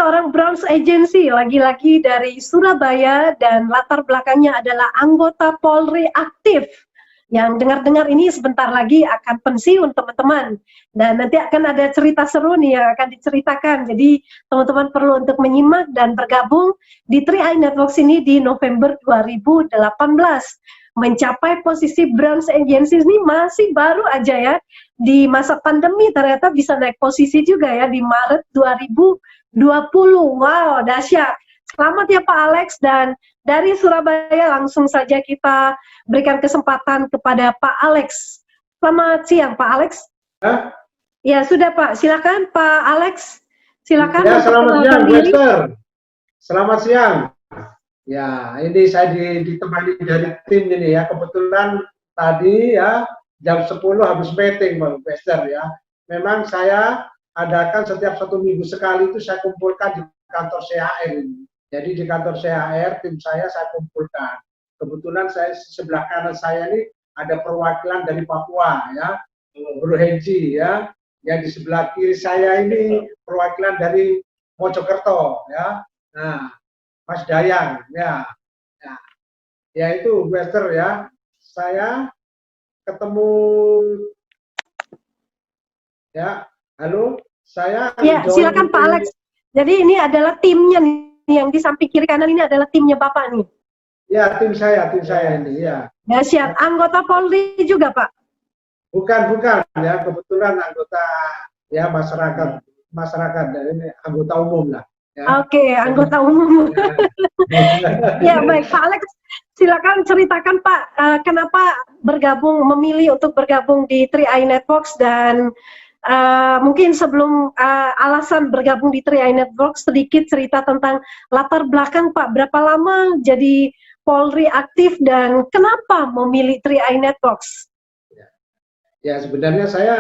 seorang Browns Agency, lagi-lagi dari Surabaya, dan latar belakangnya adalah anggota Polri aktif. Yang dengar-dengar ini sebentar lagi akan pensiun, teman-teman. Dan nanti akan ada cerita seru nih yang akan diceritakan. Jadi teman-teman perlu untuk menyimak dan bergabung di 3i Networks ini di November 2018. Mencapai posisi Browns Agency ini masih baru aja ya. Di masa pandemi ternyata bisa naik posisi juga ya di Maret 2020. Wow, dahsyat. Selamat ya Pak Alex, dan dari Surabaya langsung saja kita berikan kesempatan kepada Pak Alex. Selamat siang Pak Alex. Hah? Ya sudah Pak, silakan Pak Alex. Silakan. Ya, selamat siang Bu Esther. Selamat siang. Ya, ini saya ditemani dari tim ini ya. Kebetulan tadi ya jam 10 habis meeting Bu Esther ya. Memang saya adakan setiap 1 minggu sekali itu saya kumpulkan di kantor CHR ini. Jadi di kantor CHR tim saya kumpulkan. Kebetulan saya sebelah kanan saya ini ada perwakilan dari Papua ya, Bro Henji ya. Yang di sebelah kiri saya ini perwakilan dari Mojokerto ya. Nah, Mas Dayang ya. Ya itu Wester ya. Saya ketemu ya. Halo, saya ya, silakan Pak Alex. Jadi ini adalah timnya nih, yang di samping kiri kanan ini adalah timnya Bapak nih. Ya, tim saya ini ya. Dahsyat, anggota Polri juga Pak? Bukan ya, kebetulan anggota ya masyarakat ini anggota umum lah. Ya. Oke, anggota umum. Ya baik Pak Alex, silakan ceritakan Pak, kenapa memilih untuk bergabung di 3i Networks, dan mungkin sebelum alasan bergabung di 3i Networks, sedikit cerita tentang latar belakang Pak, berapa lama jadi Polri aktif dan kenapa memilih 3i Networks? Ya sebenarnya saya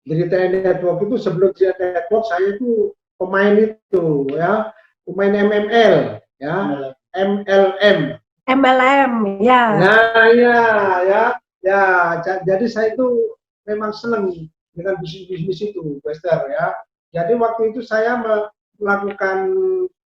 dari 3i Network itu, sebelum 3i Network saya itu pemain itu ya, pemain MML ya, MLM ya. Nah ya, jadi saya itu memang senang dengan bisnis itu Wester ya. Jadi waktu itu saya melakukan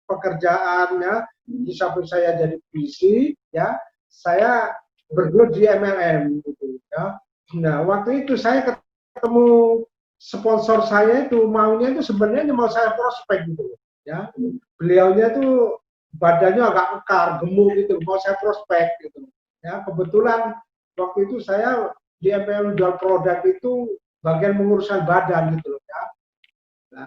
pekerjaan ya, di samping saya jadi PC ya, saya bergelut di MLM gitu ya. Nah waktu itu saya ketemu sponsor saya itu, maunya itu sebenarnya mau saya prospek gitu ya. Beliaunya tuh badannya agak kekar, gemuk gitu, mau saya prospek gitu ya. Kebetulan waktu itu saya di MLM jual produk itu bagian mengurusan badan gitu loh ya. Nah,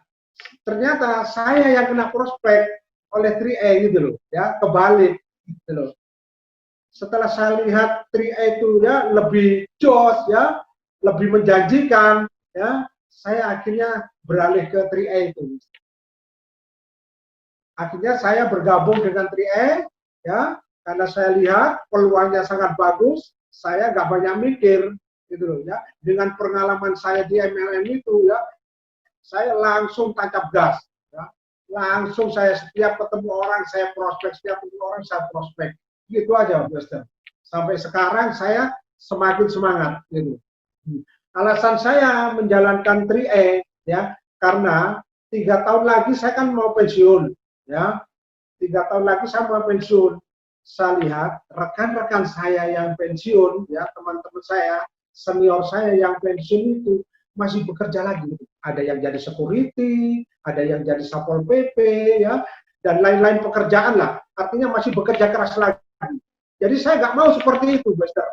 ternyata saya yang kena prospek oleh 3i gitu loh ya, kebalik gitu loh. Setelah saya lihat 3i itu ya lebih jos ya, lebih menjanjikan ya, saya akhirnya beralih ke 3i itu. Akhirnya saya bergabung dengan 3i ya, karena saya lihat peluangnya sangat bagus, saya nggak banyak mikir gitu loh ya. Dengan pengalaman saya di MLM itu ya, saya langsung tancap gas ya. Langsung saya setiap ketemu orang saya prospek, setiap ketemu orang saya prospek. Gitu aja Buster. Sampai sekarang saya semakin semangat gitu. Alasan saya menjalankan 3i ya, karena 3 tahun lagi saya kan mau pensiun ya. 3 tahun lagi saya mau pensiun. Saya lihat rekan-rekan saya yang pensiun ya, teman-teman saya, senior saya yang pensiun itu masih bekerja lagi. Ada yang jadi security, ada yang jadi Satpol PP ya, dan lain-lain pekerjaan lah. Artinya masih bekerja keras lagi. Jadi saya nggak mau seperti itu, Buster.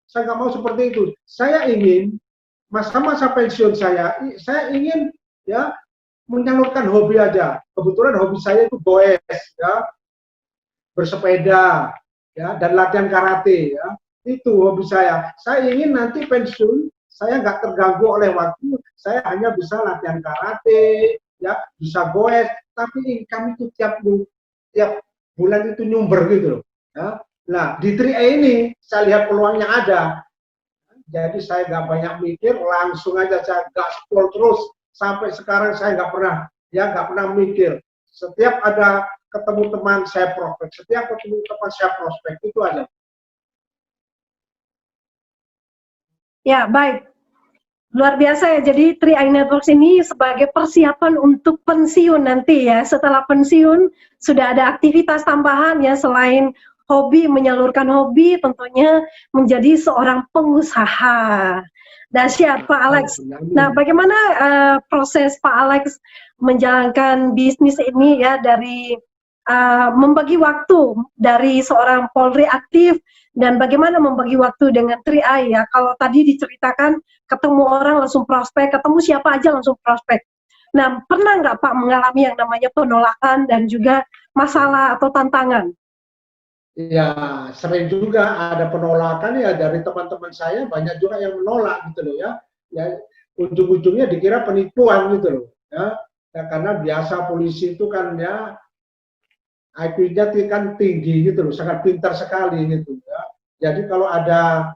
Saya nggak mau seperti itu. Saya ingin masa-masa pensiun saya ingin ya menyalurkan hobi aja. Kebetulan hobi saya itu goes ya, bersepeda ya, dan latihan karate ya. Itu hobi saya. Saya ingin nanti pensiun saya nggak terganggu oleh waktu. Saya hanya bisa latihan karate ya, bisa goes. Tapi income itu tiap bulan itu nyumber gitu loh. Ya. Nah di 3i ini saya lihat peluangnya ada. Jadi saya nggak banyak mikir, langsung aja saya gaspol terus sampai sekarang. Saya nggak pernah mikir. Setiap ada ketemu teman saya prospek, setiap ketemu teman saya prospek, itu aja. Ya baik, Luar biasa ya, jadi 3i Networks ini sebagai persiapan untuk pensiun nanti ya. Setelah pensiun sudah ada aktivitas tambahan ya, selain hobi, menyalurkan hobi, tentunya menjadi seorang pengusaha. Dahsyat Pak Alex. Nah, bagaimana proses Pak Alex menjalankan bisnis ini ya, dari membagi waktu dari seorang Polri aktif dan bagaimana membagi waktu dengan 3i ya. Kalau tadi diceritakan ketemu orang langsung prospek, ketemu siapa aja langsung prospek. Nah, pernah nggak Pak mengalami yang namanya penolakan dan juga masalah atau tantangan? Ya, sering juga ada penolakan ya dari teman-teman saya, banyak juga yang menolak gitu loh ya. Ya, ujung-ujungnya dikira penipuan gitu loh ya. Ya karena biasa polisi itu kan ya IQ-nya kan tinggi gitu loh, sangat pintar sekali gitu ya. Jadi kalau ada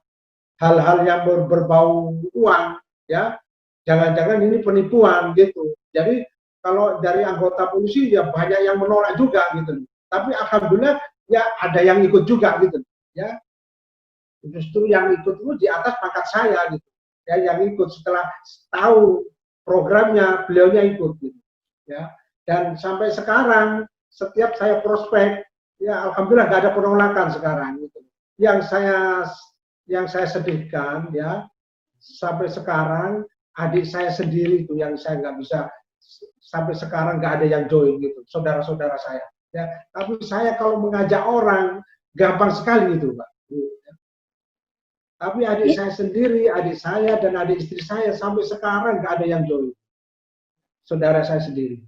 hal-hal yang berbau uang ya, jangan-jangan ini penipuan gitu. Jadi kalau dari anggota polisi ya banyak yang menolak juga gitu. Tapi alhamdulillah ya ada yang ikut juga gitu ya. Justru yang ikut itu di atas pangkat saya gitu. Ya yang ikut setelah tahu programnya beliaunya ikut gitu. Ya. Dan sampai sekarang setiap saya prospek ya alhamdulillah nggak ada penolakan sekarang gitu. Yang saya sedihkan ya sampai sekarang adik saya sendiri itu yang saya nggak bisa sampai sekarang nggak ada yang join gitu, saudara-saudara saya. Ya, tapi saya kalau mengajak orang gampang sekali itu, Pak. Tapi adik saya sendiri, adik saya dan adik istri saya sampai sekarang nggak ada yang join. Saudara saya sendiri.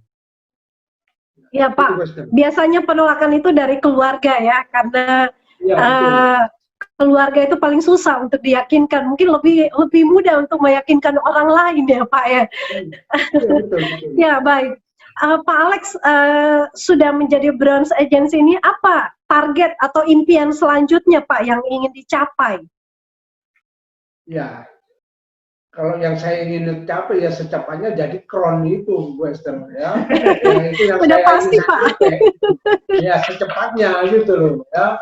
Ya Pak, biasanya penolakan itu dari keluarga ya, karena ya, keluarga itu paling susah untuk diyakinkan. Mungkin lebih mudah untuk meyakinkan orang lain ya Pak ya. Betul. Ya baik. Pak Alex sudah menjadi bronze agency ini, apa target atau impian selanjutnya Pak yang ingin dicapai? Ya, kalau yang saya ingin capai ya secepatnya jadi crown itu, Bu Esther ya. Itu yang udah saya pasti ingin Pak. Ya secepatnya gitu loh ya.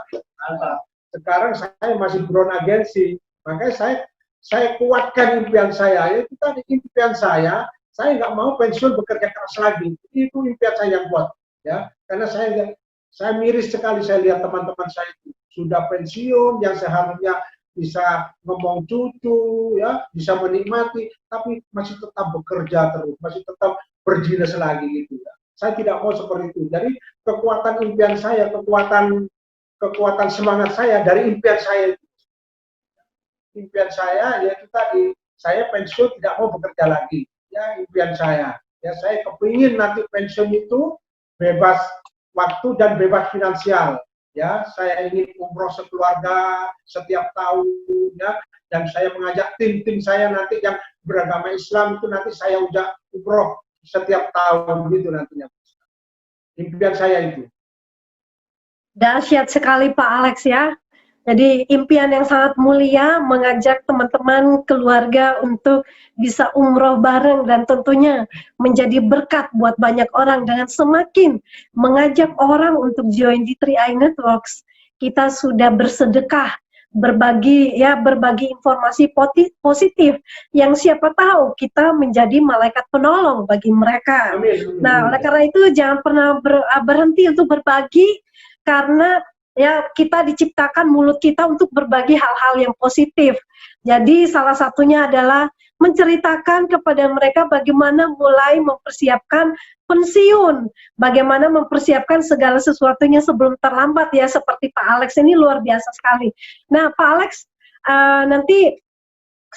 Sekarang saya masih brown agensi, makanya saya kuatkan impian saya. Itu tadi impian saya nggak mau pensiun bekerja keras lagi. Itu impian saya yang kuat ya. Karena saya miris sekali saya lihat teman-teman saya itu sudah pensiun yang seharusnya bisa ngomong cucu ya, bisa menikmati, tapi masih tetap bekerja terus, masih tetap berdinas lagi gitu ya. Saya tidak mau seperti itu. Jadi kekuatan impian saya, kekuatan semangat saya dari impian saya itu. Impian saya yaitu tadi, saya pensiun tidak mau bekerja lagi. Ya, impian saya. Ya, saya kepingin nanti pensiun itu bebas waktu dan bebas finansial. Ya, saya ingin umroh sekeluarga setiap tahun ya, dan saya mengajak tim-tim saya nanti yang beragama Islam itu nanti saya udah umroh setiap tahun gitu nantinya. Impian saya itu. Dahsyat sekali Pak Alex ya. Jadi impian yang sangat mulia mengajak teman-teman keluarga untuk bisa umroh bareng dan tentunya menjadi berkat buat banyak orang dengan semakin mengajak orang untuk join di 3i Networks. Kita sudah bersedekah, berbagi informasi positif yang siapa tahu kita menjadi malaikat penolong bagi mereka. Amin. Nah, oleh karena itu jangan pernah berhenti untuk berbagi, karena ya kita diciptakan mulut kita untuk berbagi hal-hal yang positif. Jadi salah satunya adalah menceritakan kepada mereka bagaimana mulai mempersiapkan pensiun, bagaimana mempersiapkan segala sesuatunya sebelum terlambat ya, seperti Pak Alex ini luar biasa sekali. Nah Pak Alex, nanti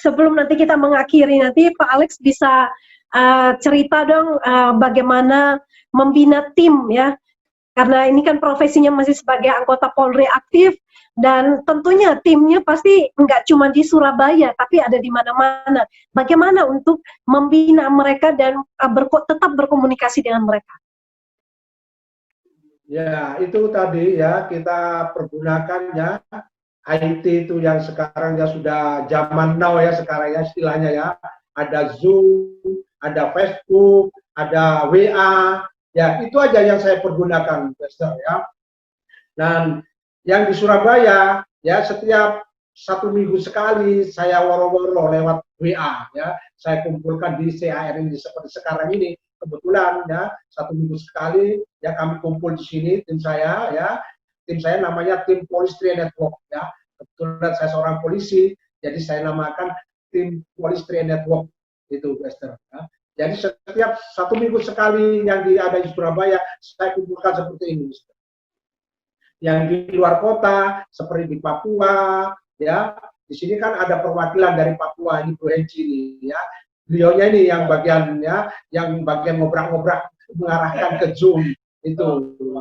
sebelum nanti kita mengakhiri, nanti Pak Alex bisa cerita dong bagaimana membina tim ya, karena ini kan profesinya masih sebagai anggota Polri aktif, dan tentunya timnya pasti nggak cuma di Surabaya, tapi ada di mana-mana. Bagaimana untuk membina mereka dan tetap berkomunikasi dengan mereka? Ya, itu tadi ya, kita pergunakan ya, IT itu yang sekarang ya sudah zaman now ya sekarang ya istilahnya ya. Ada Zoom, ada Facebook, ada WA, ya itu aja yang saya pergunakan, ya. Dan yang di Surabaya ya setiap 1 minggu sekali saya woro-woro lewat WA ya, saya kumpulkan di CAR ini seperti sekarang ini. Kebetulan ya 1 minggu sekali ya kami kumpul di sini tim saya ya, tim saya namanya tim Police Triad Network ya. Kebetulan saya seorang polisi, jadi saya namakan tim Police Triad Network itu, Esther. Ya. Jadi setiap 1 minggu sekali yang ada di Surabaya saya kumpulkan seperti ini. Esther. Yang di luar kota seperti di Papua ya, di sini kan ada perwakilan dari Papua ini Bu Henci ini ya. Beliaunya ini yang bagian ya, yang bagian ngobrak-ngobrak mengarahkan ke Zoom itu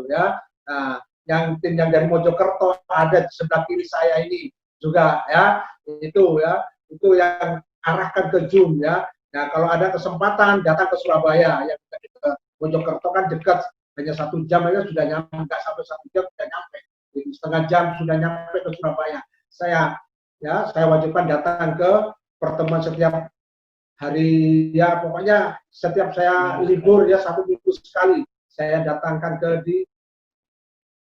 ya. Nah, yang tim yang dari Mojokerto ada di sebelah kiri saya ini juga ya, itu ya, itu yang arahkan ke Zoom ya. Nah, kalau ada kesempatan datang ke Surabaya, yang ke Mojokerto kan dekat, hanya 1 jam aja sudah nyampe, nggak sampai 1 jam sudah nyampe, jadi setengah jam sudah nyampe ke Surabaya. Saya wajibkan datang ke pertemuan setiap hari ya, pokoknya setiap saya libur ya 1 minggu sekali saya datangkan ke di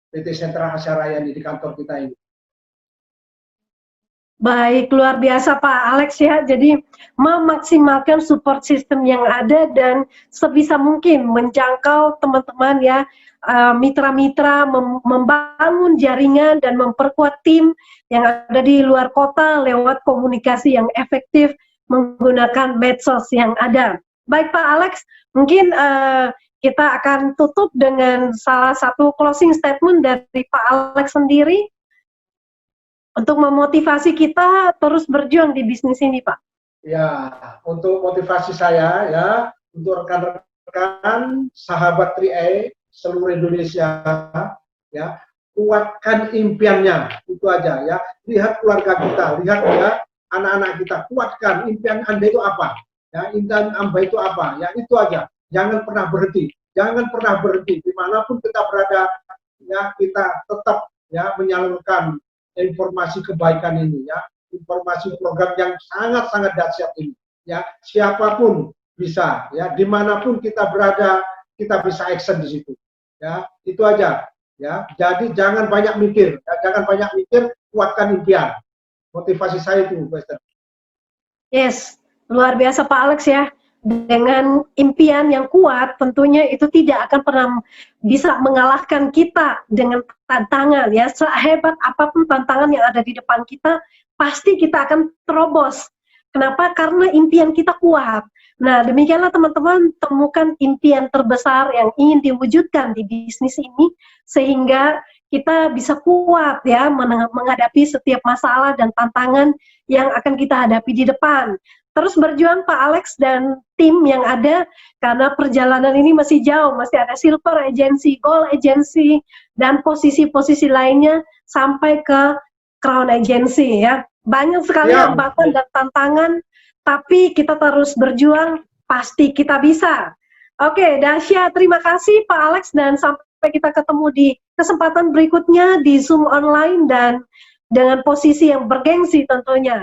PT Sentra Asia Raya di kantor kita ini. Baik, luar biasa Pak Alex ya. Jadi memaksimalkan support system yang ada dan sebisa mungkin menjangkau teman-teman ya, mitra-mitra, membangun jaringan dan memperkuat tim yang ada di luar kota lewat komunikasi yang efektif menggunakan medsos yang ada. Baik Pak Alex, mungkin kita akan tutup dengan salah satu closing statement dari Pak Alex sendiri untuk memotivasi kita terus berjuang di bisnis ini, Pak. Ya, untuk motivasi saya ya, untuk rekan-rekan sahabat 3A seluruh Indonesia ya, kuatkan impiannya, itu aja ya. Lihat keluarga kita, lihat ya anak-anak kita, kuatkan impian Anda itu apa? Ya, impian Anda itu apa? Ya, itu aja. Jangan pernah berhenti. Jangan pernah berhenti dimanapun kita berada ya, kita tetap ya menyalurkan informasi kebaikan ini ya, informasi program yang sangat-sangat dahsyat ini ya, siapapun bisa ya, dimanapun kita berada kita bisa action di situ ya, itu aja ya. Jadi jangan banyak mikir ya, jangan banyak mikir, kuatkan impian. Motivasi saya itu, Pastor. Yes, luar biasa Pak Alex ya. Dengan impian yang kuat, tentunya itu tidak akan pernah bisa mengalahkan kita dengan tantangan ya. Sehebat apapun tantangan yang ada di depan kita, pasti kita akan terobos. Kenapa? Karena impian kita kuat. Nah, demikianlah teman-teman, temukan impian terbesar yang ingin diwujudkan di bisnis ini, sehingga kita bisa kuat ya menghadapi setiap masalah dan tantangan yang akan kita hadapi di depan. Terus berjuang Pak Alex dan tim yang ada, karena perjalanan ini masih jauh, masih ada silver agency, gold agency, dan posisi-posisi lainnya sampai ke crown agency ya. Banyak sekali hambatan dan tantangan, tapi kita terus berjuang, pasti kita bisa. Oke, dahsyat. Terima kasih Pak Alex, dan sampai kita ketemu di kesempatan berikutnya di Zoom online dan dengan posisi yang bergengsi tentunya.